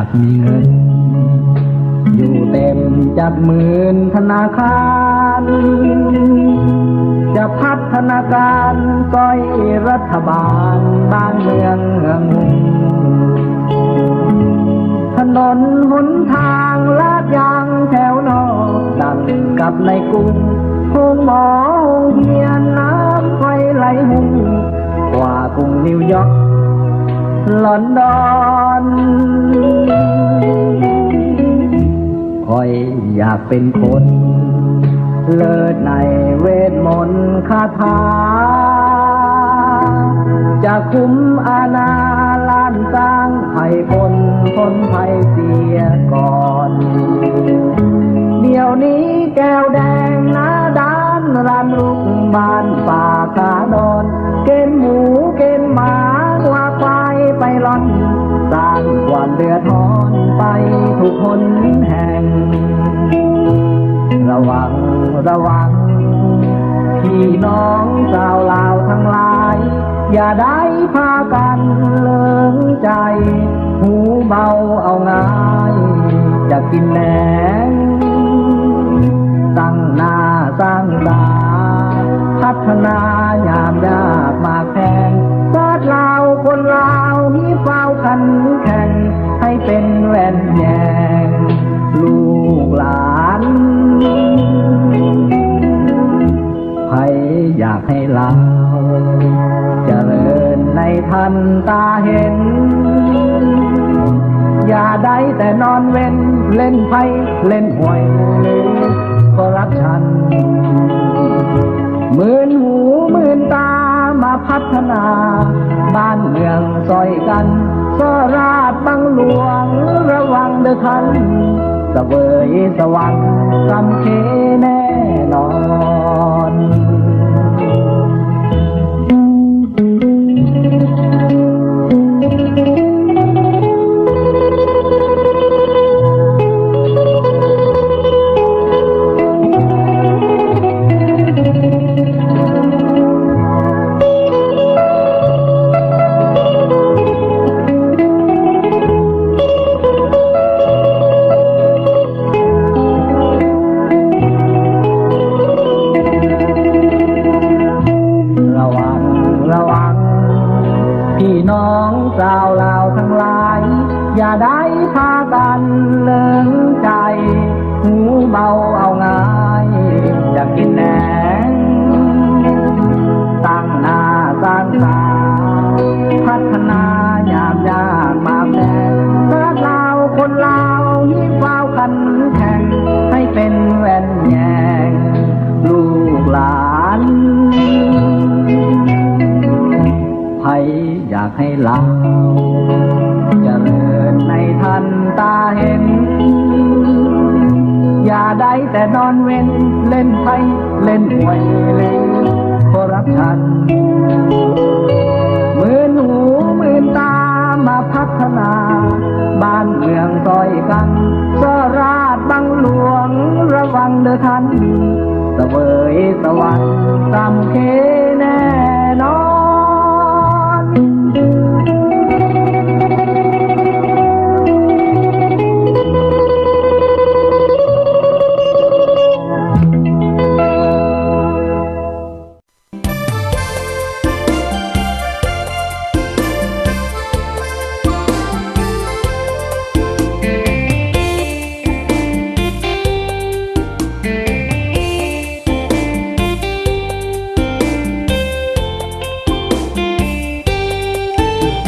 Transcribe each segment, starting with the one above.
ากมีเงินอยู่เต็มจัดหมื่นธนาคารจะพัฒนาการก้อยรัฐบาลบ้านเมืองถนนหนทางลาดยางแถวนอกดังกับในกรุงโรงหมอโรงเรียนน้ำไฟไหลหุ่งกว่ากรุงนิวยอร์กลอนดอนคอยอยากเป็นคนเลิศในเวทมนต์คาถาจะคุมอาณาล้านสร้างภัยพ้นภัยเสียก่อนเดี๋ยวนี้แก้วแดงหน้าด้านรันลุกบ้านป่าขาดอนเกณฑ์หมูเกณฑ์หมาว่าควายไปล่อนสร้างความเดือดร้อนไปทุกคนแห่งระวังพี่น้องชาวลาวทั้งหลายอย่าได้พากันเลิงใจหูเบาเอาง่ายจะกินแหนงตั้งหน้าสร้างตาพัฒนายามยากมาแข่งชาติลาวคนลาวมีเฝ้าขันแข่งให้เป็นแหวนแยงลูกหลานใครอยากให้ลาวเจริญในทันตาเห็นอย่าได้แต่นอนเว้นเล่นไพ่เล่นหวยก็รักฉันหมื่นหูหมื่นตามาพัฒนาบ้านเมืองซอยกันสราชบังหลวงระวังเด้อท่านเสวยสวรรค์สำเคแน่นอนพี่น้องชาวลาวทั้งหลายอย่าได้พากันเลิงใจหูเบาเอาง่ายอยากกินแหนงตั้งหน้าสร้างตาพัฒนายามยากมาแข่งชาติลาวคนลาวที่เฝ้าขันแข่งให้เป็นแหวนแยงลูกหลานใครอยากให้ลาวเจริญในทันตาเห็นอย่าได้แต่นอนเว้นเล่นไพ่เล่นหวยเล่นคอร์รัปชันหมื่นหูหมื่นตามาพัฒนาบ้านเมืองซอยกันสราชบังหลวงระวังเด้อท่านเสวยสวรรค์สำเคแน่นอน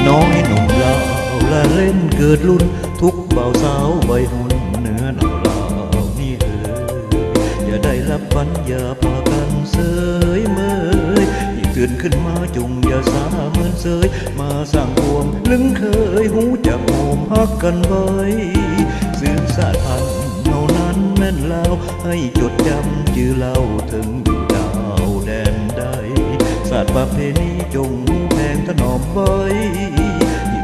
น้อยหนุ่มลาวละเล่นเกิดรุ่นทุกเบาสาวใบหุ่นเนื้อหนาวลาวนี่อย่าได้รับฝันอย่าพากันเสยเมยยิ่งตื่นขึ้นมาจงอย่าสาเหมือนเสยมาสร้างความลึงเคยหูจักโหมฮักกันไว้สืบสานพันธุ์เท่านั้นแม่นลาวให้จดจำชื่อเราถึงอยู่ดาวแดนใดศาสตร์ประเพณีจงแพงถนอมไว้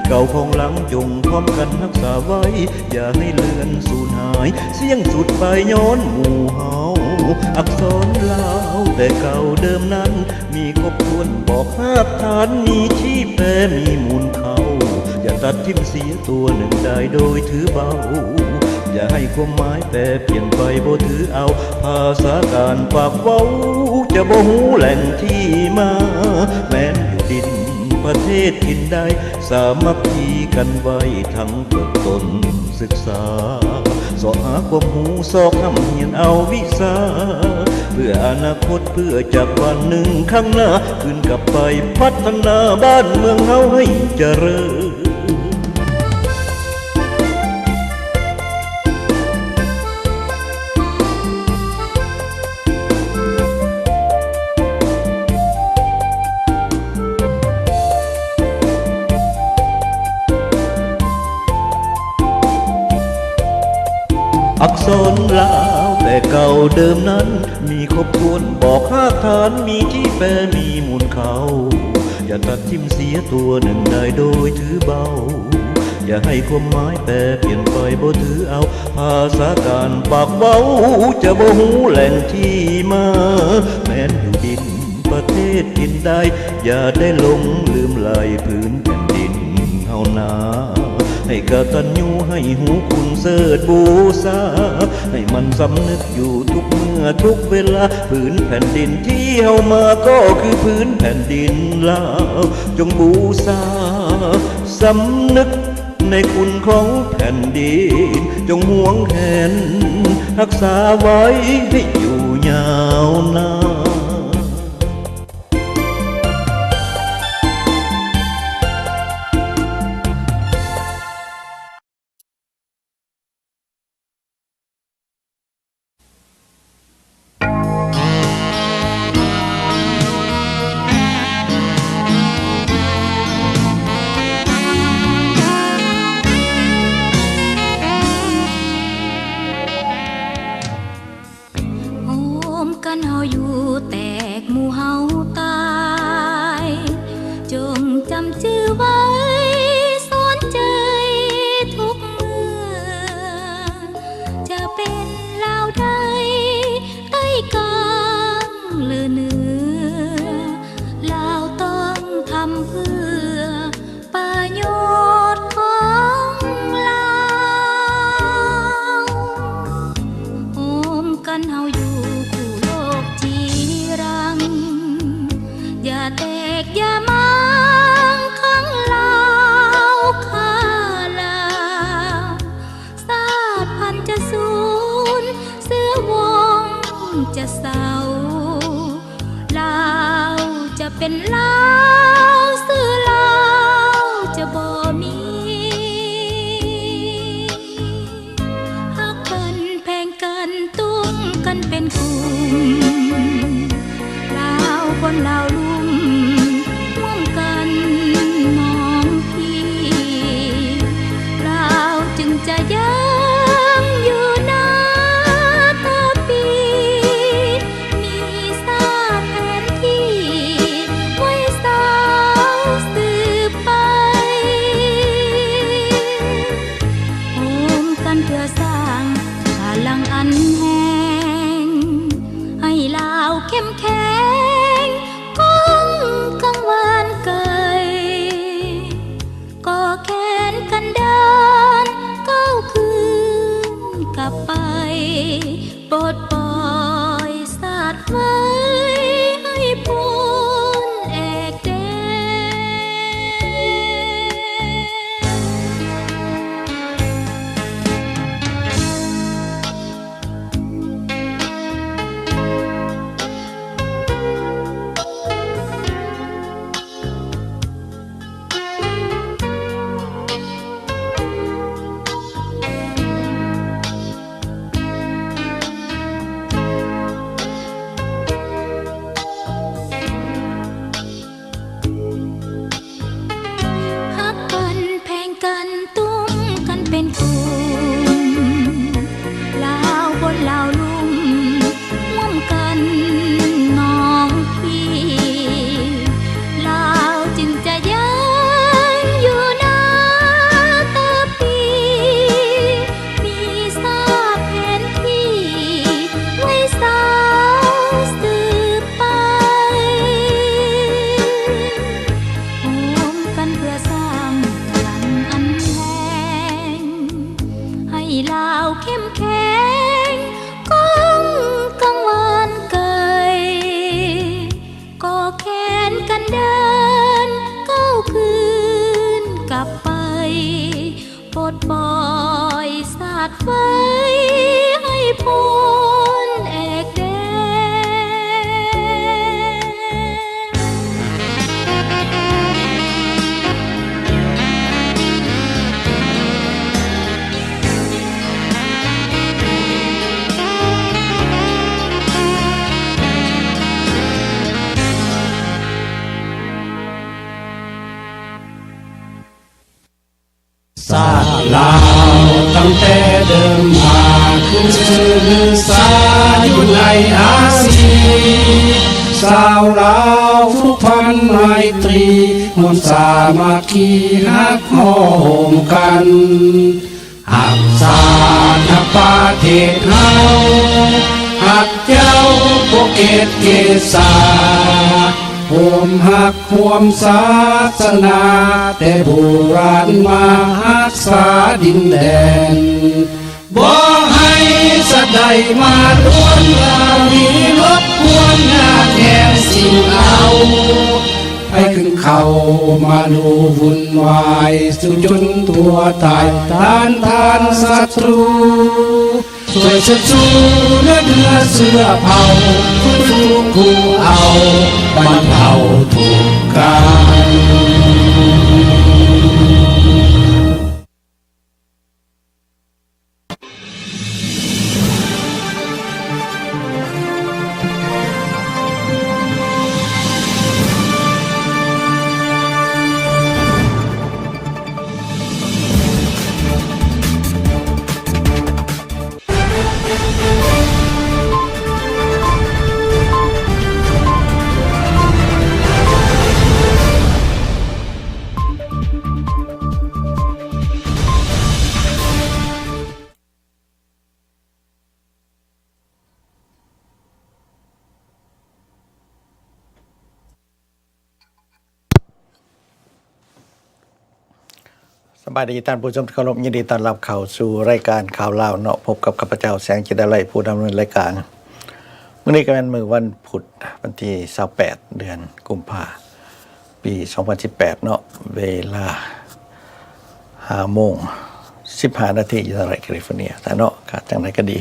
เก่าของหลังจงพร้อมกันรักษาไว้อย่าให้เลือนสูญหายเสียงสุดไปย้อนหมู่เฮาอักษรลาวแต่เก่าเดิมนั้นมีครบถ้วนบอกภาพฐานมีชีพแต่มีมูลเขาอย่า ตัดทิ่มเสียตัวหนึ่งได้โดยถือเบาอย่าให้ความหมายแปรเปลี่ยนไปบ่ถือเอาภาษาการปากเว้าจะบ่หูแหล่งที่มาแม้นอยู่ดินประเทศกินได้สามัคคีกันไว้ทั้งเปิดตนศึกษาสอบหาความหูสอบทำเหียนเอาวิชาเพื่ออนาคตเพื่อจากวันหนึ่งข้างหน้าขึ้นกลับไปพัฒนาบ้านเมืองเฮาให้เจริญอักษรลาวแต่เก่าเดิมนั้นมีครบถ้วนบอกหากฐานมีที่แปรมีมูลเขาอย่าตัดทิ่มเสียตัวหนึ่งได้โดยถือเบาอย่าให้ความหมายแปรเปลี่ยนไปบ่ถือเอาภาษาการปากเว้าจะบ่หูแหล่งที่มาแม้นอยู่ดินประเทศกินได้อย่าได้หลงลืมลายพื้นแผ่นดินเฮานาให้กตัญญูให้หูคุณเสิร์ชบูชาให้มันสำนึกอยู่ทุกเมื่อทุกเวลาพื้นแผ่นดินที่เฮามาก็คือพื้นแผ่นดินลาวจงบูชาสำนึกในคุณของแผ่นดินจงห่วงแหนรักษาไว้ให้อยู่ยาวนานกันเฮาอยู่แตกหมู่เฮาตายจงจำชื่อไว้สอนใจทุกเมื่อจะเป็นลาวใดใต้กลางหรือเหนือลาวต้องทำเพื่อประโยชน์ของลาวโอมกันเฮาอยู่อย่าแตกอย่ามังข้างลาวข้าลาวชาติพันธุ์จะสูญเสือวงจะเศร้าลาวจะเป็นลาวสื่อลาวจะบ่มีฮักกันแพงกันตุ้มกันเป็นกลุ่มลาวคนลาวลุ่มร่วมกันมองพี่ลาวจึงจะยังอยู่นาตาปีมีสาแผนที่ไว้สาวสืบไปโอมกันเพื่อสร้างพลังอันแห่งให้ลาวเข้มแข็งกังวานไกลก็แขนกันเดินก้าวคืนกลับไปปลดปล่อยสาดไว้ให้พ้นแอกแด ศาสตร์ลาวตั้งแต่เดิมมาคือสาอยู่ในอาซีสาวลาวผูกพันไมตรีมวลสามัคคีฮักหอมกันหักศาสตร์หักประเทศเฮาหักเจ้าพวกเกศเกษาห่วมหักห่วมศาสนาแต่โบราณมาหักษาดินแดนบ่ให้สะใดมาล้วนลาวีรบกวนงานแห่งสิ่งเอาให้ขึ้นเขามาดูวุ่นวายสุจนตัวตายทานศัตรูช่วยชัดชูเนื้อเสื้อเผาฟื้นฟูกูเอาบรรเทาทุกข์กายสบายดีท่านผู้ชมที่เคารพยินดีต้อนรับเข้าสู่รายการข่าวลาวเนาะพบกับข้าพเจ้าแสงจิตอาลัยผู้ดำเนินรายการมื้อนี้ก็เป็นมื้อวันพุธวันที่28เดือนกุมภาพันธ์ปี2018เนาะเวลา5:15 นาทีอยู่ในรัฐแคลิฟอร์เนียแต่เนาะก็จังไดก็ดี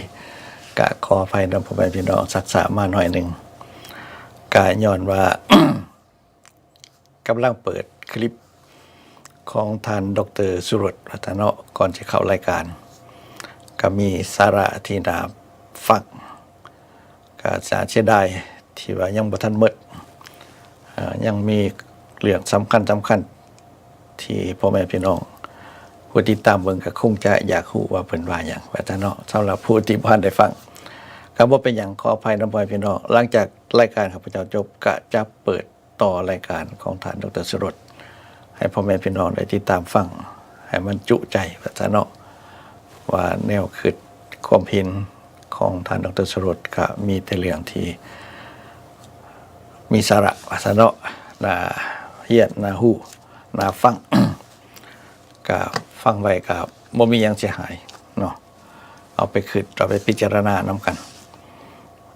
ก็ขออภัยนำพ่อแม่พี่น้องสักษามาหน่อยนึงก็ย้อนว่า กำลังเปิดคลิปของท่านดร.สุรสรัตนะก่อนจะเข้ารายการก็มีสาระที่น่าฟังก็จะเสียดายที่ว่ายังบ่ทันหมดยังมีเรื่องสำคัญที่พ่อแม่พี่น้องผู้ติดตามเบิ่งก็คงจะอยากรู้ว่าเพิ่นว่าหยังว่าแต่เนาะสำหรับผู้ที่บ่ทันได้ฟังก็บ่เป็นหยังขออภัยนำพ่อแม่พี่น้องหลังจากรายการข้าพเจ้าจบก็จะเปิดต่อรายการของท่านดร.สุรสให้พ่อแม่พี่น้องได้ติดตามฟังให้มันจุใจว่าซะเนาะว่าแนวคิดความเห็นของท่านดร.สุรสก็มีแต่เรื่องที่มีสาระว่าซะเนาะน่าเฮียนน่าฮู้น่าฟัง ก็ฟังไว้ก็บ่มีหยังเสียหายเนาะเอาไปคิดเอาไปพิจารณานำกัน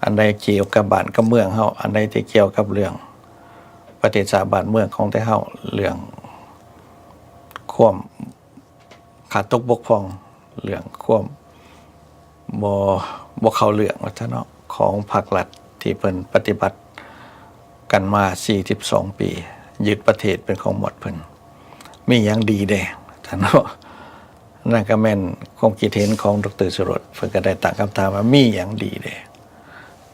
อันใดเกี่ยวกับบ้านกับเมืองเฮาอันใดที่เกี่ยวกับเรื่องประเทศชาติบ้านเมืองของแต่เฮาเรื่องความขาดตกบกพร่องเรื่องความบ่เข้าเรื่องว่าซะเนาะของภาครัฐที่เพิ่นปฏิบัติกันมา42ปียึดประเทศเป็นของหมดเพิ่นมีหยังดีแด่ท่านเนาะนั่นก็แม่นความคิดเห็นของดร.สุรสเพิ่นก็ได้ตั้งคำถามว่ามีหยังดีแด่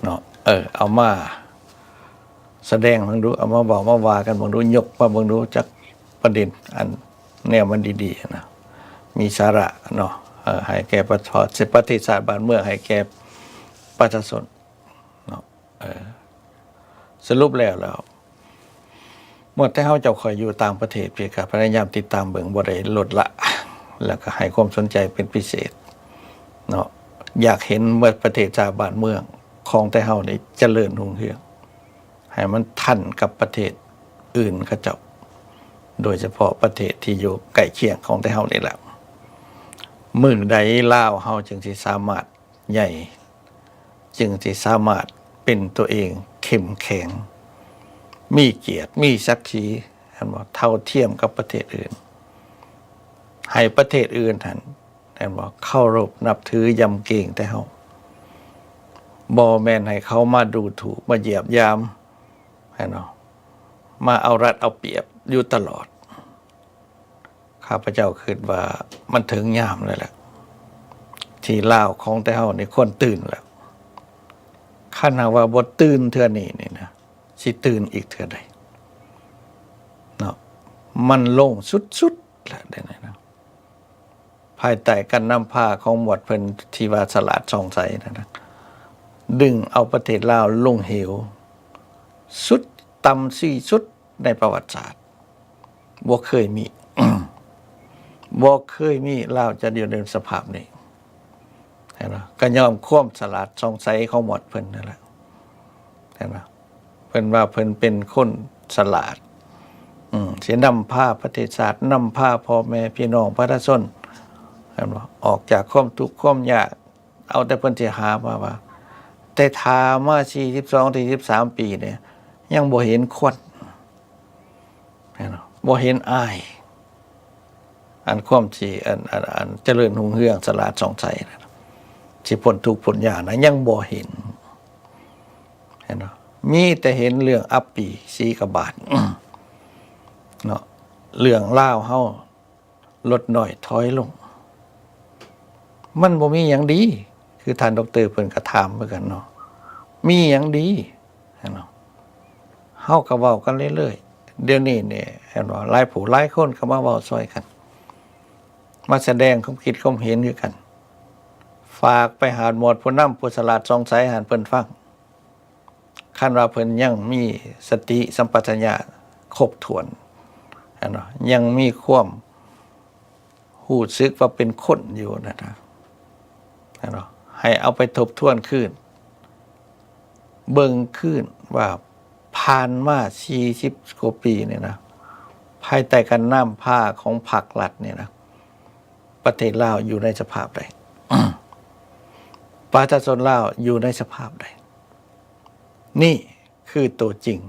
เนาะเอามาแสดงเบิ่งดูเอามาบอกมาว่ากันเบิ่งดูยกมาเบิ่งดูจักประเด็นอันแนวมันดีๆนะมีสาระเนาะให้แก่ประเทศชาติบ้านเมืองให้แก่ประชาชนเนาะสรุปแล้วหมดแต่เฮาเจ้าคอยอยู่ต่างประเทศเพียงก็พยายามติดตามเบิ่งบ่ได้ลดละแล้วก็ให้ความสนใจเป็นพิเศษเนาะอยากเห็นเมื่อประเทศชาติบ้านเมืองของแต่เฮานี่เจริญรุ่งเรืองให้มันทันกับประเทศอื่นเขาเจ้าโดยเฉพาะประเทศที่อยู่ใกล้เคียงของแต่เฮานี่แหละมื้อใดลาวเฮาจึงสิสามารถใหญ่จึงสิสามารถเป็นตัวเองเข้มแข็งมีเกียรติมีศักดิ์ศรีอันว่าเท่าเทียมกับประเทศอื่นให้ประเทศอื่นท่านว่าเคารพนับถือยำเกรงแต่เฮาบ่แม่นให้เขามาดูถูกมาเหยียบยามให้เนาะมาเอารัดเอาเปรียบอยู่ตลอดข้าพเจ้าคิดว่ามันถึงยามแล้วแหละที่ลาวของแต่เฮานี่คนตื่นแล้วคันหากว่าบ่ตื่นเทื่อนี้นี่นะสิตื่นอีกเทื่อใดเนาะมันโล่งสุดๆแล้วได้นะ ภายใต้การนำพาของหมวดเพิ่นที่ว่าสลาดช่องใสนะดึงเอาประเทศลาวลงเหวสุดต่ำที่สุดในประวัติศาสตร์บ่เคยมี บ่เคยมีลาวจะอยู่ในสภาพนี้เห็นไหมก็ยอมความสลาดช่องใสของหมวดเพิ่นนั่นแหละเห็นไหมเพิ่นว่าเพิ่นเป็นคนสลาดเสียนำพาประเทศชาตินำพาพ่อแม่พี่น้องประชาชนเห็นบ่ออกจากความทุกข์ความยากเอาแต่เพิ่นสิหามาว่าแต่ทามา42-43 ปีเนี่ยยังบ่เห็นคนเห็นบ่เห็นอ้ายอันความที่อันเจริญรุ่งเรืองสลาดช่องใสนะสิพ้นทุกข์พ้นยากนะยังบ่เห็นเห็นบ่มีแต่เห็นเรื่องอัปปีสีกบาทเนาะเรื่องล่าวเฮาลดหน่อยถอยลงมันบ่มีหยังดีคือท่านดร.เพิ่นก็ถามเหมือนกันเนาะมีหยังดีเนาะเฮาก็เว้ากันเรื่อยๆเดี๋ยวนี้เนี่ยเห็นบ่หลายผู้หลายคนก็มาเว้าซอยกันมาแสดงความคิดความเห็นคือกันฝากไปหาหมวดผู้นำผู้สลาดช่องใสหาเพิ่นฟังคันว่าเพิ่นยังมีสติสัมปชัญญะครบถ้วนเนาะยังมีความรู้สึกว่าเป็นคนอยู่นะครับเนาะให้เอาไปทบทวนคืนเบิ่งคืนว่าผ่านมา40กว่าปีเนี่ยนะภายใต้การนำพาของพรรครัฐเนี่ยนะประเทศลาวอยู่ในสภาพใด ประชาชนลาวอยู่ในสภาพใดนี่คือตัวจริง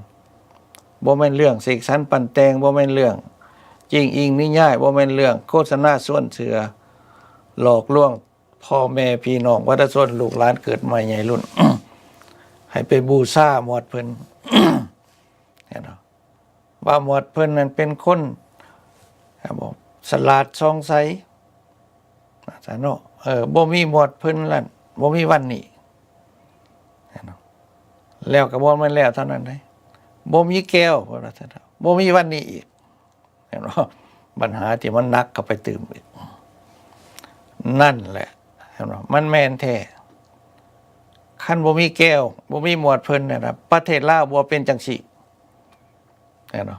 บ่แม่นเรื่องเสกสรรปั่นแต่งบ่แม่นเรื่องจริงอิงนิยายบ่แม่นเรื่องโฆษณาส่วนเสือหลอกลวงพ่อแม่พี่น้องประชาชนลูกหลานเกิดใหม่ใหญ่รุ่น ให้ไปบูชาหมวดเพิ่น เห็นบ่ว่าหมวดเพิ่นนั้นเป็นคนครับผมสลาดช่องใสอาจารย์เนาะบ่มีหมวดเพิ่นลั่นบ่มีวันนี้เห็นบ่แล้วก็บ่แม่นแล้วเท่านั้นเด้บ่มีแก้วว่าซั่นเนาะบ่มีวันนี้อีกเห็นบ่ปัญหาที่มันหนักเข้าไปตื่มอีกนั่นแหละเห็นบ่มันแม่นแท้คันบ่มีแก้วบ่มีหมวดเพิ่นนะครับประเทศลาวบ่เป็นจังซี่เห็นบ่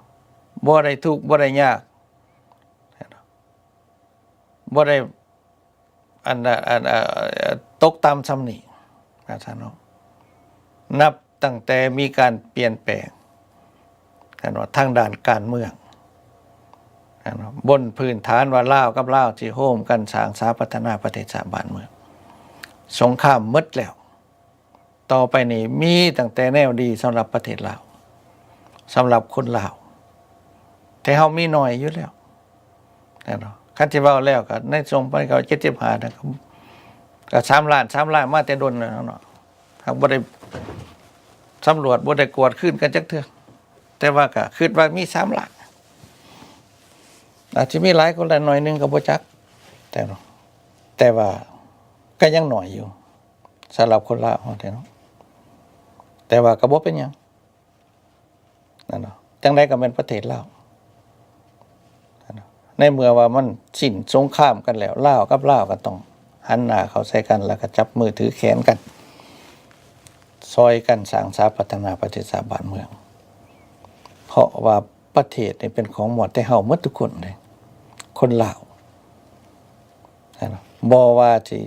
บ่ได้ทุกข์บ่ได้ยากเห็นบ่บ่ได้ตกต่ำซ้ำนี่อาจารย์เนาะนับตั้งแต่มีการเปลี่ยนแปลงทางด้านการเมืองบนพื้นฐานว่าลาวกับลาวที่โฮมกันสร้างสาพัฒนาประเทศชาติบ้านเมืองสงครามหมดแล้วต่อไปนี้มีตั้งแต่แนวดีสำหรับประเทศลาวสำหรับคนลาวแต่เฮามีน้อยอยู่แล้วคันที่เว้าแล้วก็ในสมัยเขา75นะครับก็3 ล้านมาแต่ดนแล้วเนาะหากบ่ได้สำรวจบ่ได้กวดขึ้นกันจักเทื่อแต่ว่าก็คิดว่ามี3 ล้านอาจจะมีหลายคนละหน่อยนึงก็บ่จักแต่ว่าก็ยังน้อยอยู่สำหรับคนลาวเนาะแต่ว่าก็บ่เป็นหยังนั่นเนาะจังได๋ก็เป็นประเทศลาวในเมื่อว่ามันสิ้นสงครามกันแล้วลาวกับลาวก็ต้องหันหน้าเข้าใส่กันแล้วก็จับมือถือแขนกันซอยกันสร้างสาพัฒนาประเทศชาติบ้านเมืองเพราะว่าประเทศนี่เป็นของหมดแต่เฮาหมดทุกคนเลยคนลาวบ่ว่าสิ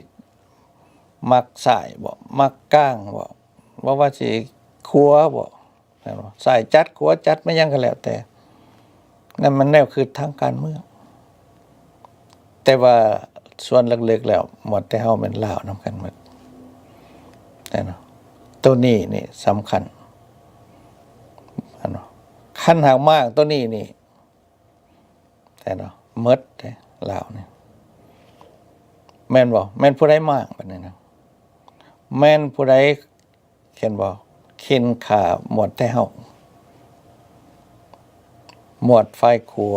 มักสายบ่มักก้างบ่ว่าสิขัวบ่สายจัดขัวจัดไม่ยังก็แล้วแต่นั่นมันแนวคือทางการเมืองแต่ว่าส่วนเล็กๆแล้วหมดแต่เฮาเป็นลาวนำกันหมดตัวนี้นี่สำคัญคันหากมากตัวนี้นี่หมดลาวนี่แม่นบ่แม่นผู้ใดมากบัดนี้นะแม่นผู้ใดเขียนบ่เข็นขาหมดแต่เฮาหมวดฝ่ายขัว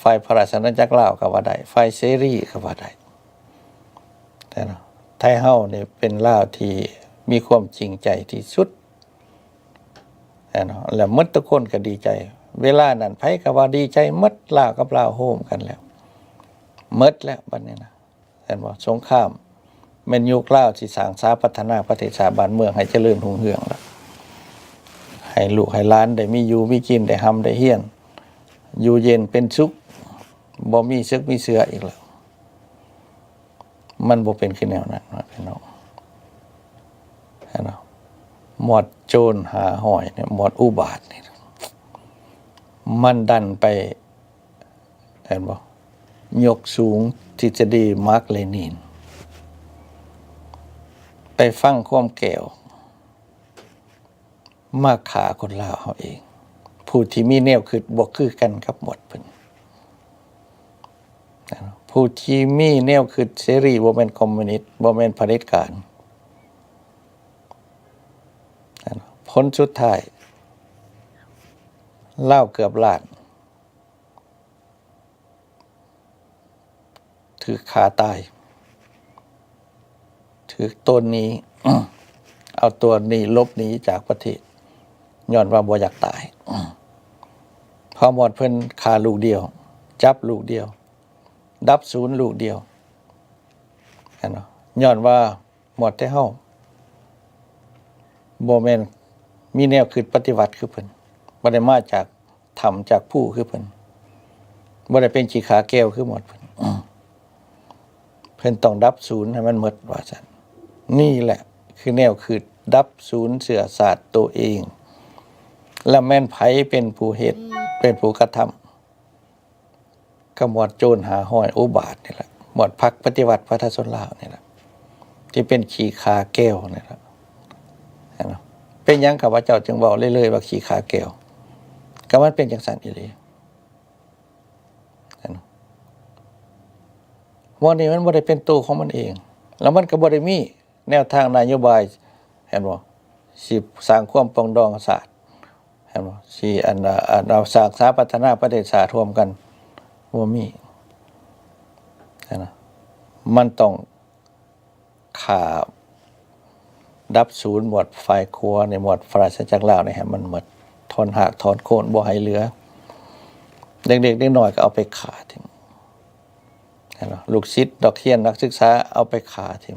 ฝ่ายพระราชอาณาจักรลาวก็ว่าได้ฝ่ายเสรีก็ว่าได้แต่ไทยเฮานี่เป็นลาวที่มีความจริงใจที่สุดแล้วหมดทุกคนก็ดีใจเวลานั้นไผก็ว่าดีใจหมดลาวกับลาวโฮมกันแล้วหมดแล้วบัดนี้นะ เห็นบ่สงครามแม่นยุคลาวสิสร้างสาพัฒนาประเทศชาติบ้านเมืองให้เจริญรุ่งเรืองแล้วให้ลูกให้หลานได้มีอยู่มีกินได้หำได้เฮียนอยู่เย็นเป็นสุขบ่มีซึกมีเสืออีกแล้วมันบ่เป็นคือแนวนั้นนะพี่น้องเห็นบ่หมวดโจรหาหอยเนี่ยหมวดอุบาทนี่มันดันไปเห็นบ่ยกสูงทฤษฎีมาร์กเลนินไปฟังความแก้วมาขาคนลาวเฮาเองผู้ที่มีแนวคิดบ่คือกันกับหมดเพิ่นผู้ที่มีแนวคิดเสรีบ่แม่นคอมมิวนิสต์บ่แม่นเผด็จการผลสุดท้ายลาวเกือบล้านถือขาตายถือต้นนี้ เอาตัวนี้ลบหนีจากประเทศย้อนว่าบ่อยากตายพอหมดเพิ่นขาลูกเดียวจับลูกเดียวดับศูนย์ลูกเดียวเห็นบ่ย้อนว่าหมดแต่เฮาบ่แม่นมีแนวคิดปฏิวัติคือเพิ่นบ่ได้มาจากธรรมจากผู้คือเพิ่นบ่ได้เป็นขี้ขาแก้วคือหมดเพิ่นเพิ่นต้องดับศูนย์ให้มันหมดว่าซั่นนี่แหละคือแนวคิดดับศูนย์เสือศาสตร์ตัวเองและแม่นไผเป็นผู้เฮ็ดเป็นผู้กระทำก็หมวดโจรหาห้อยอุบาทนี่แหละหมวดพรรคปฏิวัติประชาชนลาวนี่แหละที่เป็นขี้ขาแก้วนี่แหละเห็นบ่เป็นหยังข้าพเจ้าจึงเว้าเรื่อยๆว่าขี้ขาแก้วก็มันเป็นจังซั่นอีหลีเห็นบ่วันนี้มันบ่ได้เป็นตัวของมันเองแล้วมันก็บ่ได้มีแนวทางนโยบายเห็นบ่สิสร้างความปรองดองศาสตร์เห็นบ่สิเอาสร้างสาพัฒนาประเทศชาติร่วมกันบ่มีเห็นบ่มันต้องขาดับศูนย์หมวดฝ่ายครัวในหมวดปราศจากลาวนี่ให้มันหมดถอนหากถอนโคนบ่ให้เหลือเด็กๆน้อยๆก็เอาไปขาทิ้งเห็นบ่ลูกศิษย์ดอกเทียนนักศึกษาเอาไปขาทิ้ง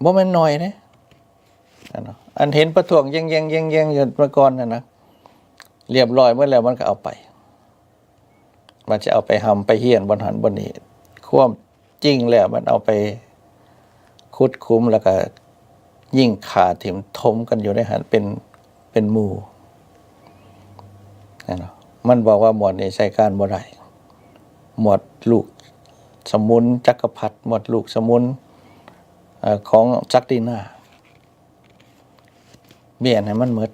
บ่แม่นน้อยเด้อันเห็นประท้วงแย่งๆๆๆอยู่เมื่อก่อนน่ะนะเรียบร้อยเมื่อแล้วมันก็เอาไปมันจะเอาไปหำไปเฮียนบ่หันบ่นี่ความจริงแล้วมันเอาไปขุดคุ้มแล้วก็ยิ่งขาถิ่มทมกันอยู่ในหันเป็นหมู่นั่นเนาะมันบอกว่าหมวดนี้ใช้การบ่ได้หมวดลูกสมุนจักรพรรดิหมวดลูกสมุนของศักดินาเบี้ยนให้มันหมด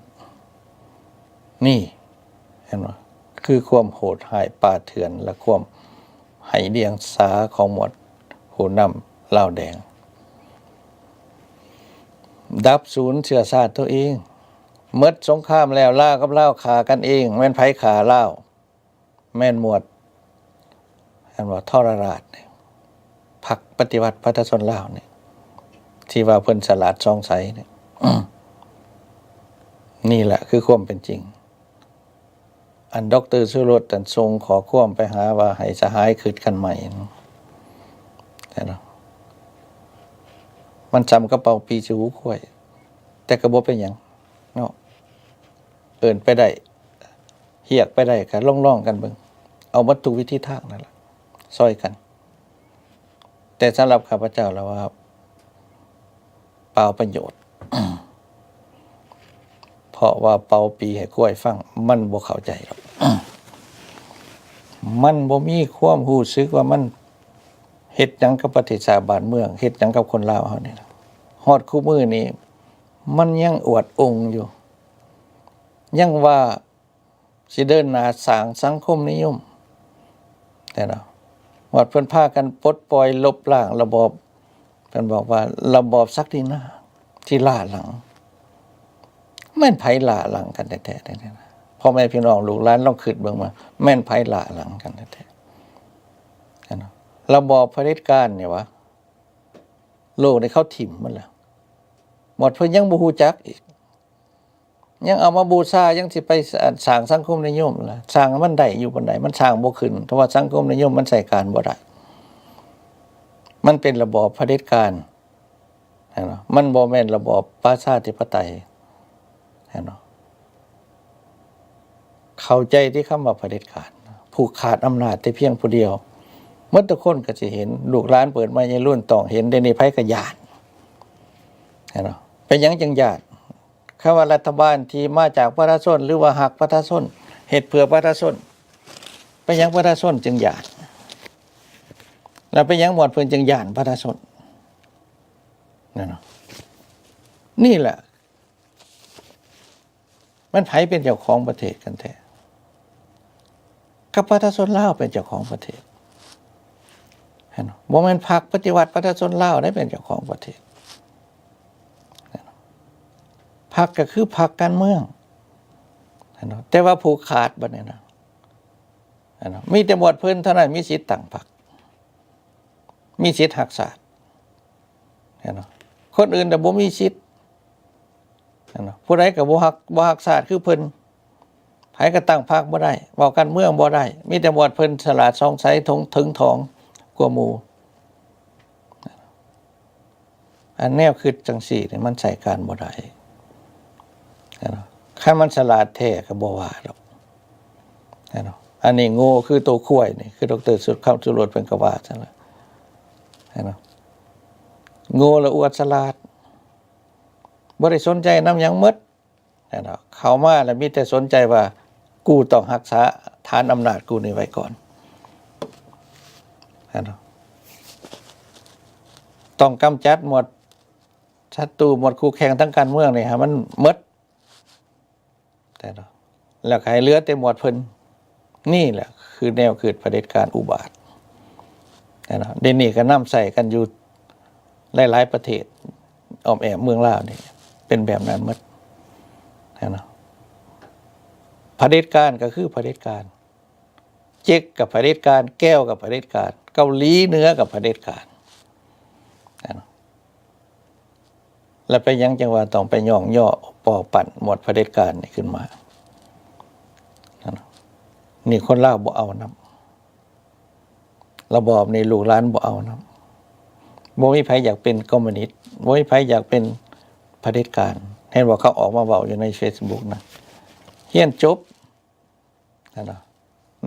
นี่เห็นบ่คือความโหดหายป่าเถื่อนและความไหเดียงสาของหมวดผู้นำลาวแดงดับศูนย์เชื้อชาติตัวเองเมื่อสงครามแล้วลาวกับลาวฆ่ากันเองแม่นไผฆ่าลาวแม่นหมวดเห็นบ่ทรราชนี่พรรคปฏิวัติประชาชนลาวนี่ที่ว่าเพิ่นสลัดซองใสนี่ นี่แหละคือความเป็นจริงอันดร.สุรสตันทรงขอความไปหาว่าให้สหายคืนกันใหม่แต่เนาะมันจำกระเป๋าปีจูข้วยแต่กระบบเป็นหยังเนาะเอิ้นไปได้เฮียกไปได้ก็ล่องๆกันเบิ่งเอาวัตถุวิธีทางนั่นแหละซอยกันแต่สำหรับข้าพเจ้าแล้วว่าเปล่าประโยชน์ เพราะว่าเป่าปีให้กล้วยฟังมันบ่เข้าใจหรอก มันบ่มีความรู้สึกว่ามันเฮ็ดหยังกับประเทศชาติบ้านเมืองเฮ็ดหยังกับคนลาวเฮานี่ฮอดคู่มื้อนี้มันยังอวดองค์อยู่ยังว่าสิเดินหน้าสร้างสังคมนิยมแต่เนาะว่าเพิ่นพากันปลดปล่อยลบล้างระบอบเพิ่นบอกว่าระบอบศักดินาที่ล้าหลังแม่นไผล้าหลังกันแท้ๆนะพ่อแม่พี่น้องลูกหลานลองคิดเบิ่งมาแม่นไผล้าหลังกันแท้ๆเนาะระบอบเผด็จการเนี่ยวะโลกได้เข้าถิ่มมันแล้วหมดเพิ่นยังบ่ฮู้จักอีกยังเอามาบูชายังสิไปสร้างสังคมนิยมล่ะสร้างมันได้อยู่ปานใดมันสร้างบ่ขึ้นเพราะว่าสังคมนิยมมันใช้การบ่ได้ มันเป็นระบอบเผด็จการเห็นบ่มันบ่แม่นระบอบประชาธิปไตยเห็นบ่เข้าใจที่คำว่าเผด็จการผูกขาดอำนาจแต่เพียงผู้เดียวเมื่อทุกคนก็สิเห็นลูกหลานเปิดมาในรุ่นต้องเห็นได้ในไผก็ญาติเห็นบ่เป็นหยังจังญาติคำว่ารัฐบาลที่มาจากประชาชนหรือว่าหักประชาชนเฮ็ดเพื่อประชาชนเป็นหยังประชาชนจึงญาติแล้วเป็นหยังหมวดเพิ่นจึงญาติประชาชนนั่นเนาะนี่แหละมันไผเป็นเจ้าของประเทศกันแท้กับประชาชนลาวเป็นเจ้าของประเทศเห็นบ่แม่นพรรคปฏิวัติประชาชนลาวได้เป็นเจ้าของประเทศพรรคก็คือพรรคการเมืองเห็นบ่แต่ว่าผูกขาดบัดนี้นะเห็นบ่มีแต่หมวดเพิ่นเท่านั้นมีสิทธิ์ตั้งพรรคมีสิทธิ์หักษาเห็นบ่คนอื่นแต่บ่มีสิทธิ์เห็นบ่ผู้ใดก็บ่หักษาคือเพิ่นไผก็ตั้งพรรคบ่ได้เว้ากันเมืองบ่ได้มีแต่หมวดเพิ่นฉลาดซ่องไสถึงทองกว่าหมู่อันแนวคิดจังซี่นี่มันใช้การบ่ได้คันมันฉลาดแท้ก็บ่ว่าดอกอันนี้โง่คือตัวข้วยนี่คือดร.สุดคำสุรสเพิ่นก็ว่าซั่นล่ะโง่และอวดฉลาดบ่ได้สนใจนำหยังหมดเข้ามาแล้วมีแต่สนใจว่ากูต้องรักษาฐานอำนาจกูนี่ไว้ก่อนต้องกำจัดหมดศัตรูหมดคู่แข่งทั้งการเมืองนี่ฮะมันหมดแต่แล้วใครเหลือแต่หมวดเพิ่นนี่แหละคือแนวคิดเผด็จการอุบาทเดี๋ยวนี้ก็นำใส่กันอยู่หลายๆประเทศอ้อมแอมเมืองลาวนี่เป็นแบบนั้นหมดเผด็จการก็คือเผด็จการเจ๊กกับเผด็จการแก้วกับเผด็จการเกาหลีเหนือกับเผด็จการแล้วไปยังจังหวะต้องไปย่องย่อปอปั่นหมดเผด็จการนี่ขึ้นมานี่คนลาวบ่เอานำระบอบนี่ลูกหลานบ่เอานำบ่มีไผอยากเป็นคอมมิวนิสต์บ่มีไผอยากเป็นเผด็จการเห็นว่าเขาออกมาเว้าอยู่ใน Facebook นะเรียนจบ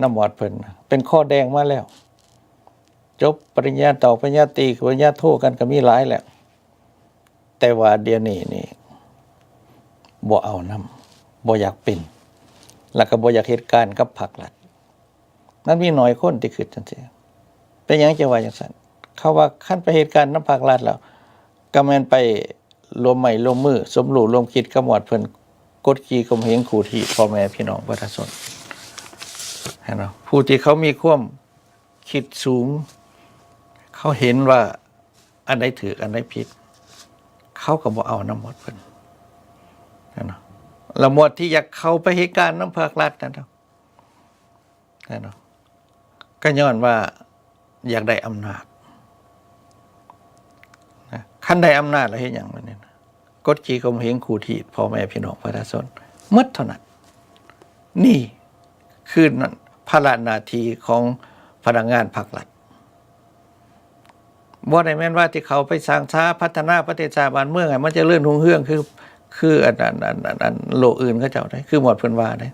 น้ำหมอดเพิ่นเป็นข้อแดงมาแล้วจบปริญญาต่อปริญญาตรีปริญญาโทกันก็มีหลายแล้วแต่ว่าเดี๋ยวนี้นี่บ่เอานำบ่อยากเป็นแล้วก็บ่อยากเฮ็ดการกับพรรครัฐนั้นมีน้อยคนที่คิดจังซี่เป็นหยังจะว่าจังซั่นเขาว่าคันไปเหตุการณ์นำพรรครัฐแล้วก็แม่นไปรวมไม้รวมมือสมรู้ร่วมคิดกับหมวดเพิ่นกดขี่ข่มเหงขู่ที่พ่อแม่พี่น้องประชาชนเห็นบ่ผู้ที่เขามีความคิดสูงเขาเห็นว่าอันใดถูกอันใดผิดเขาก็บ่เอานำหมดเพิ่นนะแล้วหมดที่อยากเข้าไปเหตุการณ์นำภาครัฐนั่นเนาะก็ย้อนว่าอยากได้อำนาจนะคันได้อำนาจแล้วเฮ็ดหยังบัดนี้กดขี่ข่มเหงขู่ที่พ่อแม่พี่น้องประชาชนหมดเท่านั้นนี่คือภาระหน้าที่ของพนักงานภาครัฐบ่ได้แม่นว่าที่เขาไปสร้างช้าพัฒนาประเทศชาติบ้านเมืองให้มันเจริญรุ่งเรืองคืออันโลกอื่นเขาเจ้าได้คือหมดเพิ่นว่าได้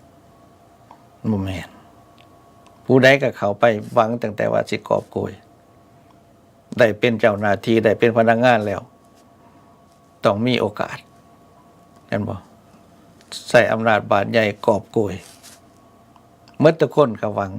บ่แม่นผู้ใดก็เข้าไปหวังตั้งแต่ว่าสิกอบโกยได้เป็นเจ้าหน้าที่ได้เป็นพนักงานแล้วต้องมีโอกาสเห็นบ่ใส่อำนาจบาดใหญ่กอบโกยหมดทุกคนก็หวัง